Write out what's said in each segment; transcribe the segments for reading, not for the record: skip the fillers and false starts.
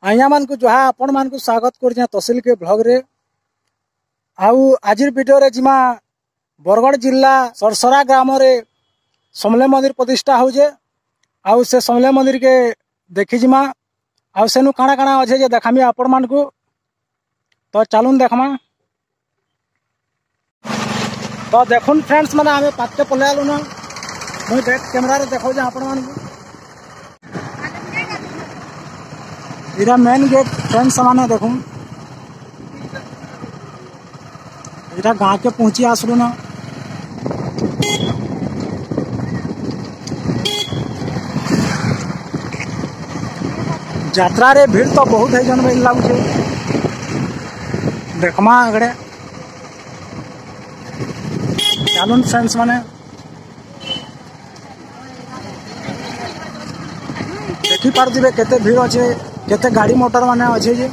आज्ञा मान को जहाँ आपण मान को स्वागत कर तहसील के ब्लॉग रे आउ आज वीडियो रे जिमा बरगढ़ जिला सरसरा ग्राम रे समले मंदिर प्रतिष्ठा होजे आउ से समले मंदिर के देखी जिमा आउ सेनु काଣା काଣା अच्छे जे देखामी आपण मान को तो चलून देखमा। तो देखुन फ्रेंड्स माने आमे पाते पले आलु ना मुई बैक कैमरा रे देखो जे आपण मान को इरा मेन गेट फ्रेंड्स माने देखूं इरा गाँव के पहुंची आसलु ना यात्रा रे भीड़ तो बहुत है जन लगुचे देखमा आगड़े चलुन फ्रेंड्स माने देखी पारे केते भीड़ अच्छे केते गाड़ी मोटर माने अच्छे जे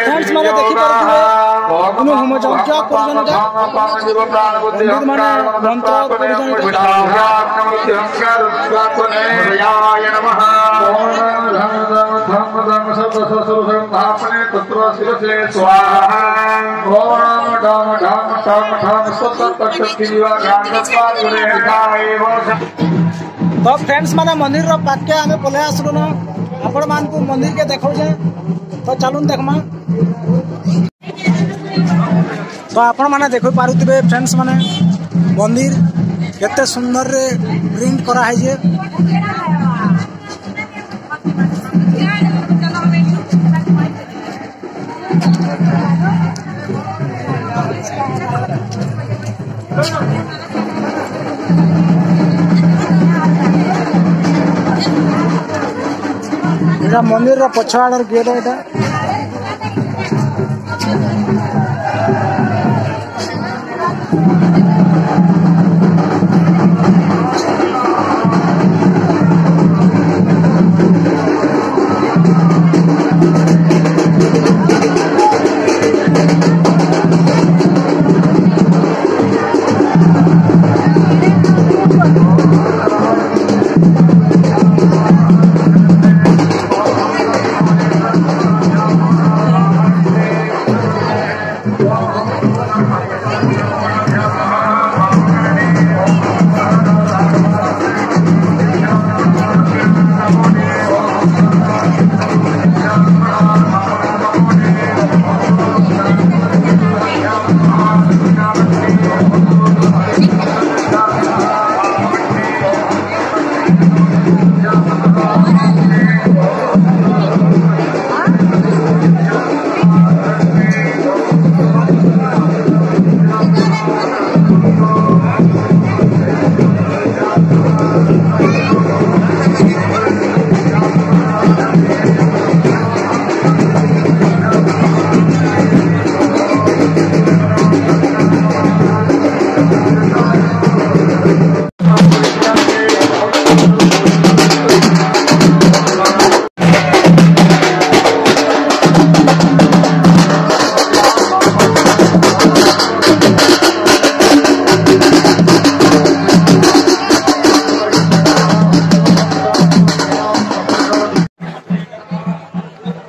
फ्रेंड्स माने देखी पारे इनु हम जाऊ क्या करजन का मंदिर माने मंत्र करजन तो फ्रेंड्स माने मंदिर रो पाके आमे पले आसलु ना आपण मान को मंदिर के देखौ जे तो चलून देखमा। तो आपण माने देखो पारुथिबे फ्रेंड्स माने मंदिर केते सुंदर रे प्रिंट करा है जे एटा मंदिर रो पछाड़ गेट एटा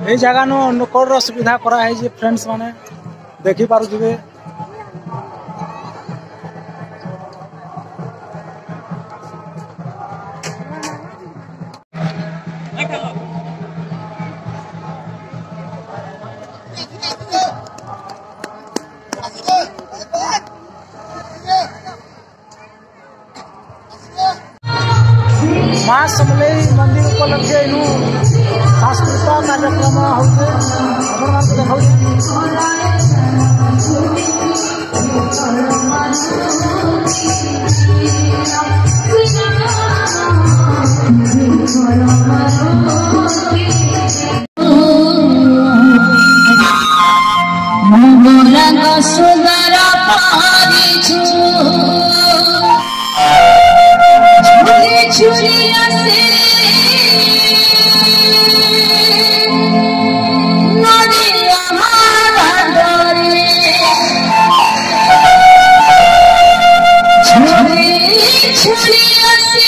ए जगह नो नोकर सुविधा करा है जे फ्रेंड्स माने देखी पारु दिबे मां समलेई मंदिर उपलक्षे इनु सांस्कृतिक कार्यक्रम होते अपन सुंदर पारी छुरी आसे नदिया मारे छुरी आसे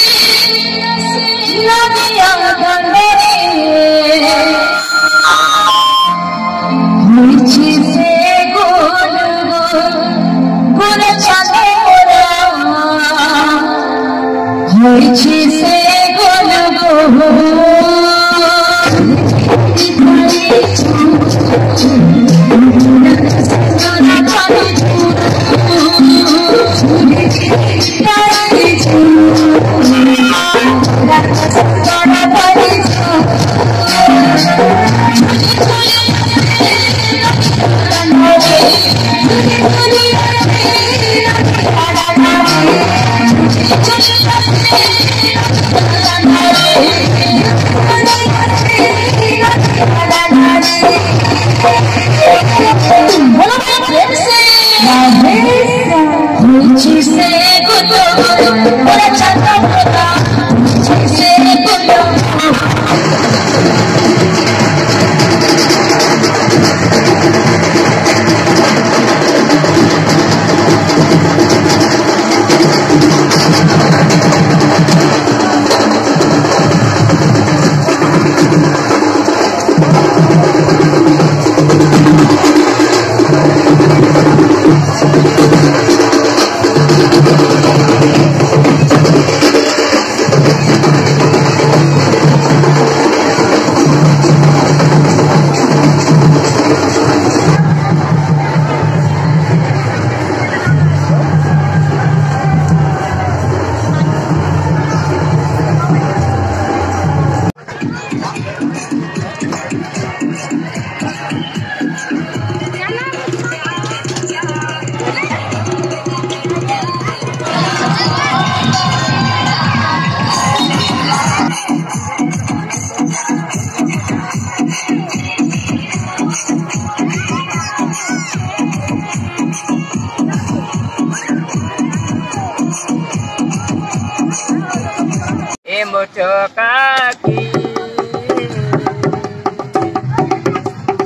नदिया मारे नीचे से गोल गोल चले नीचे से गोल mucho kaki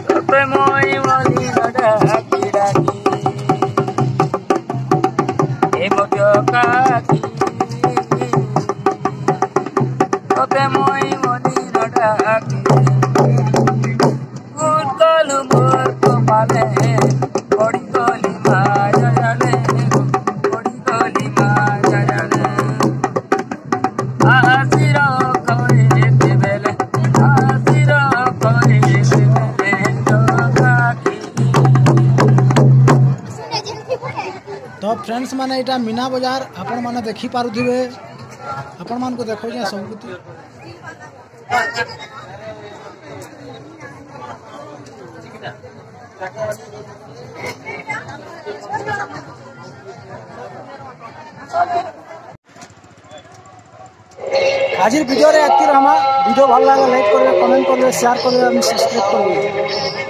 Sote moi moli daki daki mucho kaki Sote moi moli daki Kurkolu murko pale Kodi koli majale Kodi koli majale तो फ्रेंड्स माने इटा मीना बाजार आपण माने देखि पारुथिबे आपण मान को देखो जे सब कुछ आज वीडियो रे एति रहमा वीडियो भल लागे लाइक करबे कमेंट करबे शेयर करबे सब्सक्राइब करबे।